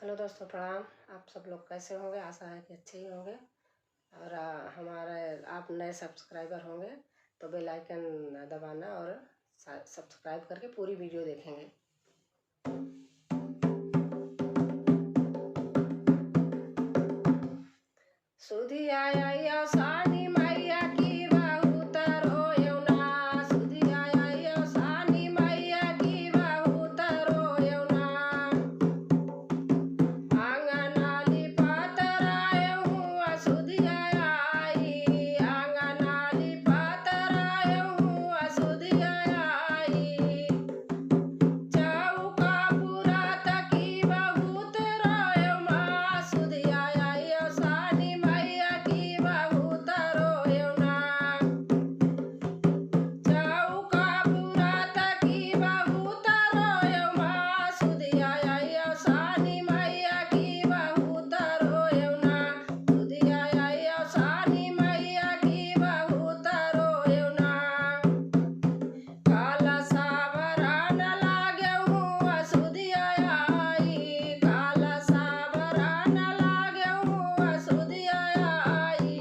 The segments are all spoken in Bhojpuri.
हेलो दोस्तों, प्रणाम। आप सब लोग कैसे होंगे? आशा है कि अच्छे ही होंगे। और हमारे आप नए सब्सक्राइबर होंगे तो बेल आइकन दबाना और सब्सक्राइब करके पूरी वीडियो देखेंगे। सुधी आया सानी मैया की बहुत रोयौना, सुधी आया सानी मैया की बहुत रोयौना। आंगनाली पातराय हुआ सुधी आई, आंगनाली पातराय हुआ सुधी आई। चौका पुरात की बहुत रोयौना, सुधी आया सानी मैया की बहुत रोयौना। चौका पुरात की बहुत रोयौना, सुधी आया सानी मैया की बहुत रोयौना, सुधी आया सानी मैया की बहुत रोयौना। काला सावरान लागे हुआ सुधी आई, काला सावरान लागे हुआ सुधी आई।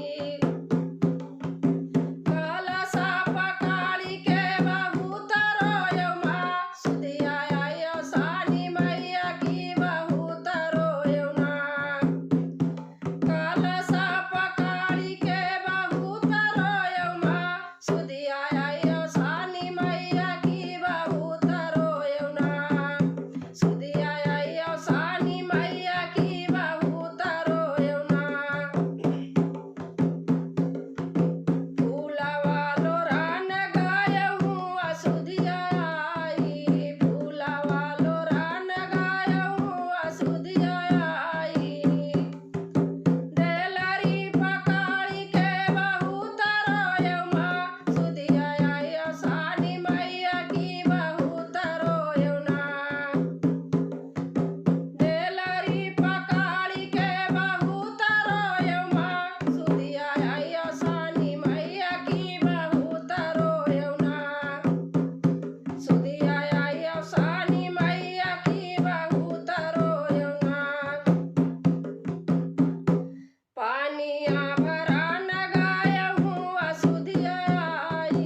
काला साप काली के बहुत रोयौना, सुधी आया सानी मैया की बहुत रोयौना। काला साप काली के बहुत रोयौना, सुधी आया सानी मैया की बहुत रोयौना, सुधी आया सानी मैया की बहुत रोयौना। फूलवालो रान गाय हुआ सुधी आई, फूलवालो रान गाय हुआ सुधी आई। देलरी पकाड़ी के बहुत रोयौना, सुधी आया सानी मैया की बहुत रोयौना। देलरी पकाड़ी के बहुत रोयौना, सुधी आया सानी मैया की बहुत रोयौना, सुधी आया सानी मैया की बहुत रोयौना। पानिया भरान गाय हुआ सुधी आई,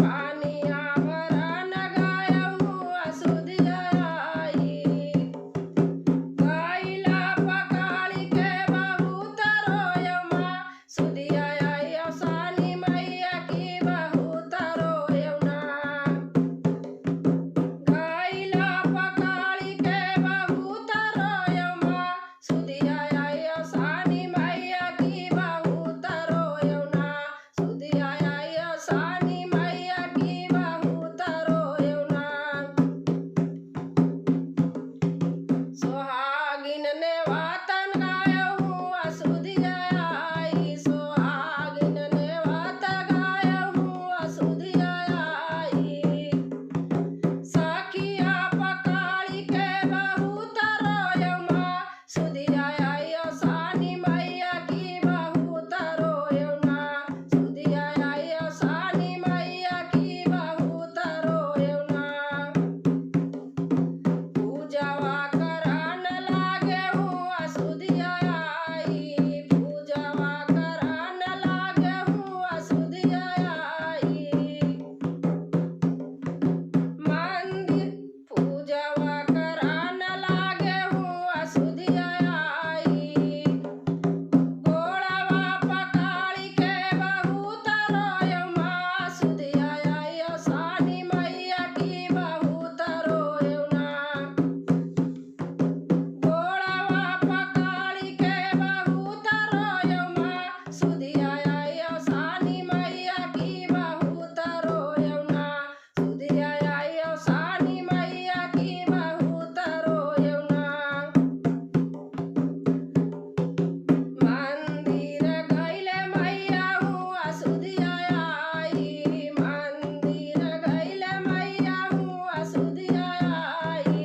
पानिया भरान गाय हुआ सुधी आई। गाइला पकाड़ी के बहुत रोयौना, सुधी आया सानी मैया की बहुत रोयौना। गाइला पकाड़ी के बहुत रोयौना, सुधी आया सानी मैया की बहुत रोयौना, सुधी आया सानी मैया की बहुत रोयौना। सोहागिन ने वातन गाय हुआ सुधी आई, सोहागिन ने वात गाय हुआ सुधी आई। सखिया पकाड़ी के बहुत रोयौना, सुधी आया सानी मैया की बहुत रोयौना, सुधी आया सानी मैया की बहुत रोयौना। पूजवा करान लागे हुआ सुधी आई, पूजवा करान लागे हुआ सुधी आई। मंदिर पूजवा करान लागे हुआ सुधी आई। गोड़वा पकाड़ी के बहुत रोयौना, सुधी आया सानी मैया की बहुत रोयौना। गोड़वा पकाड़ी के बहुत रोयौना, सुधी आया सानी मैया की बहुत रोयौना, सुधी आया सानी मैया की बहुत रोयौना। मंदिर गइले मैया हुआ सुधी आई, मंदिर गइले मैया हुआ सुधी आई।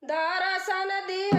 दर्शन दिया